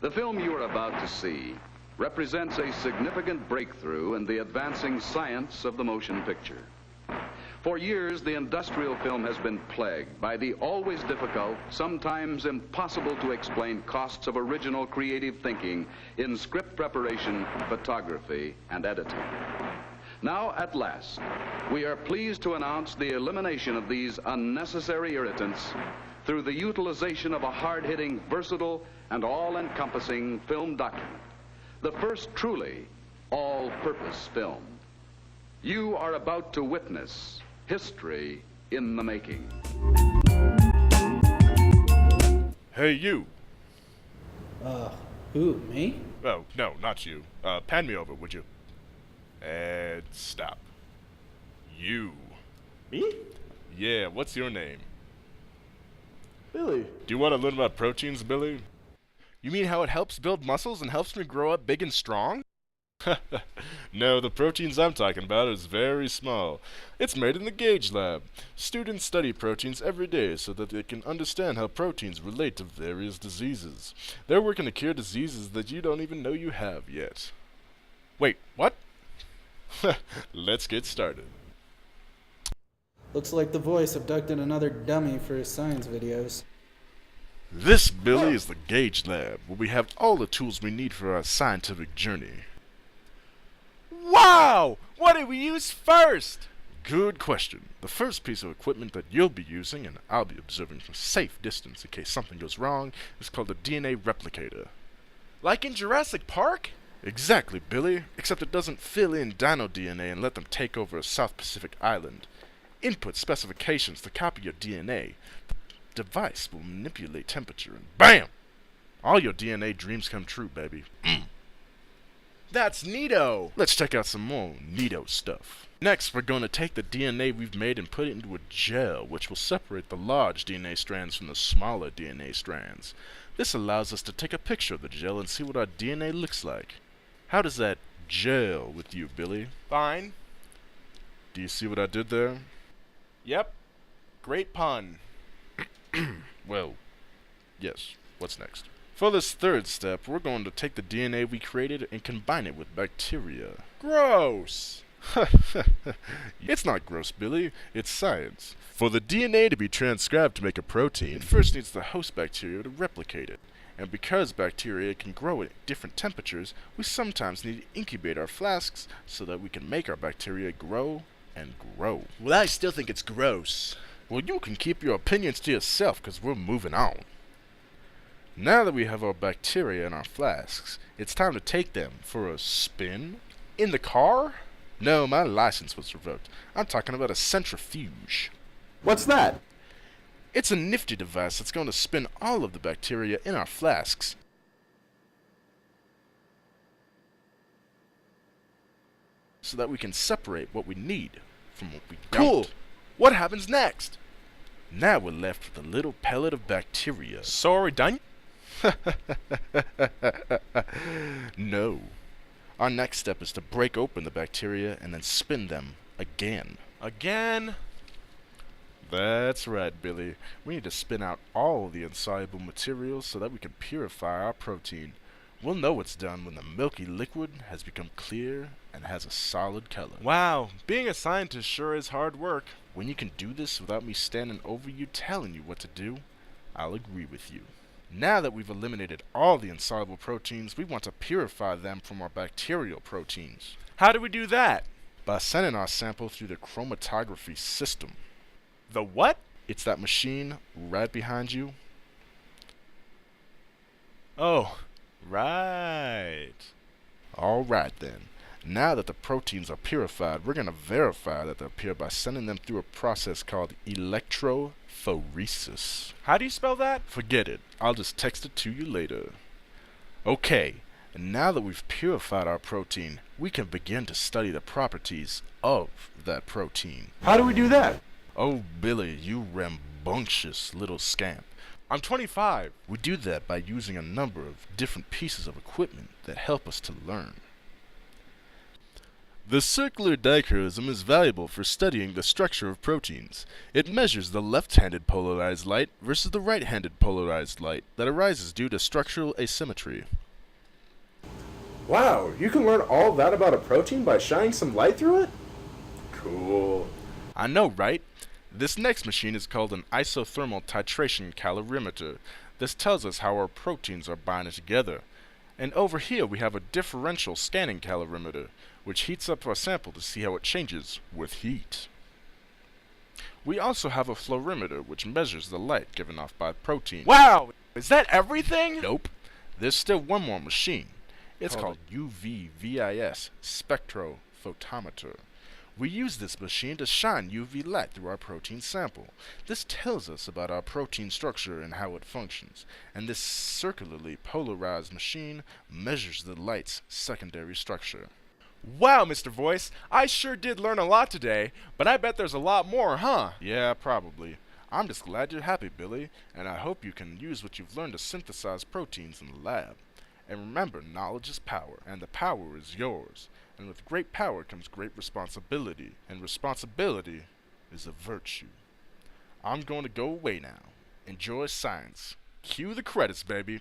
The film you are about to see represents a significant breakthrough in the advancing science of the motion picture. For years, the industrial film has been plagued by the always difficult, sometimes impossible to explain costs of original creative thinking in script preparation, photography, and editing. Now, at last, we are pleased to announce the elimination of these unnecessary irritants through the utilization of a hard-hitting, versatile, and all-encompassing film document, the first truly all-purpose film. You are about to witness history in the making. Hey, you. Who, me? Oh, no, not you. Pan me over, would you? And stop. You. Me? Yeah, what's your name? Billy. Do you want to learn about proteins, Billy? You mean how it helps build muscles and helps me grow up big and strong? No, the proteins I'm talking about is very small. It's made in the Gage Lab. Students study proteins every day so that they can understand how proteins relate to various diseases. They're working to cure diseases that you don't even know you have yet. Wait, what? Let's get started. Looks like the voice abducted another dummy for his science videos. This, Billy, is the Gage Lab, where we have all the tools we need for our scientific journey. Wow! What did we use first? Good question. The first piece of equipment that you'll be using, and I'll be observing from a safe distance in case something goes wrong, is called a DNA replicator. Like in Jurassic Park? Exactly, Billy, except it doesn't fill in dino DNA and let them take over a South Pacific island. Input specifications to copy your DNA. The device will manipulate temperature and BAM! All your DNA dreams come true, baby. That's neato. Let's check out some more neato stuff. Next, we're going to take the DNA we've made and put it into a gel, which will separate the large DNA strands from the smaller DNA strands. This allows us to take a picture of the gel and see what our DNA looks like. How does that gel with you, Billy? Fine. Do you see what I did there? Yep. Great pun. Well, yes. What's next? For this third step, we're going to take the DNA we created and combine it with bacteria. Gross. It's not gross, Billy. It's science. For the DNA to be transcribed to make a protein, it first needs the host bacteria to replicate it. And because bacteria can grow at different temperatures, we sometimes need to incubate our flasks so that we can make our bacteria grow and grow. Well, I still think it's gross. Well, you can keep your opinions to yourself because we're moving on. Now that we have our bacteria in our flasks, it's time to take them for a spin. In the car? No, my license was revoked. I'm talking about a centrifuge. What's that? It's a nifty device that's going to spin all of the bacteria in our flasks so that we can separate what we need from what we don't. Cool. What happens next? Now we're left with a little pellet of bacteria. So are we done? No. Our next step is to break open the bacteria and then spin them again. Again? That's right, Billy. We need to spin out all the insoluble materials so that we can purify our protein. We'll know it's done when the milky liquid has become clear and has a solid color. Wow, being a scientist sure is hard work. When you can do this without me standing over you telling you what to do, I'll agree with you. Now that we've eliminated all the insoluble proteins, we want to purify them from our bacterial proteins. How do we do that? By sending our sample through the chromatography system. The what? It's that machine right behind you. Oh, right. Alright then. Now that the proteins are purified, we're going to verify that they're pure by sending them through a process called electrophoresis. How do you spell that? Forget it. I'll just text it to you later. Okay, and now that we've purified our protein, we can begin to study the properties of that protein. How do we do that? Oh, Billy, you rambunctious little scamp. I'm 25. We do that by using a number of different pieces of equipment that help us to learn. The circular dichroism is valuable for studying the structure of proteins. It measures the left-handed polarized light versus the right-handed polarized light that arises due to structural asymmetry. Wow, you can learn all that about a protein by shining some light through it? Cool. I know, right? This next machine is called an isothermal titration calorimeter. This tells us how our proteins are binding together. And over here we have a differential scanning calorimeter, which heats up our sample to see how it changes with heat. We also have a fluorimeter, which measures the light given off by protein. Wow! Is that everything? Nope. There's still one more machine. It's called UV-VIS spectrophotometer. We use this machine to shine UV light through our protein sample. This tells us about our protein structure and how it functions. And this circularly polarized machine measures the light's secondary structure. Wow, Mr. Voice, I sure did learn a lot today, but I bet there's a lot more, huh? Yeah, probably. I'm just glad you're happy, Billy, and I hope you can use what you've learned to synthesize proteins in the lab. And remember, knowledge is power, and the power is yours. And with great power comes great responsibility, and responsibility is a virtue. I'm going to go away now. Enjoy science. Cue the credits, baby.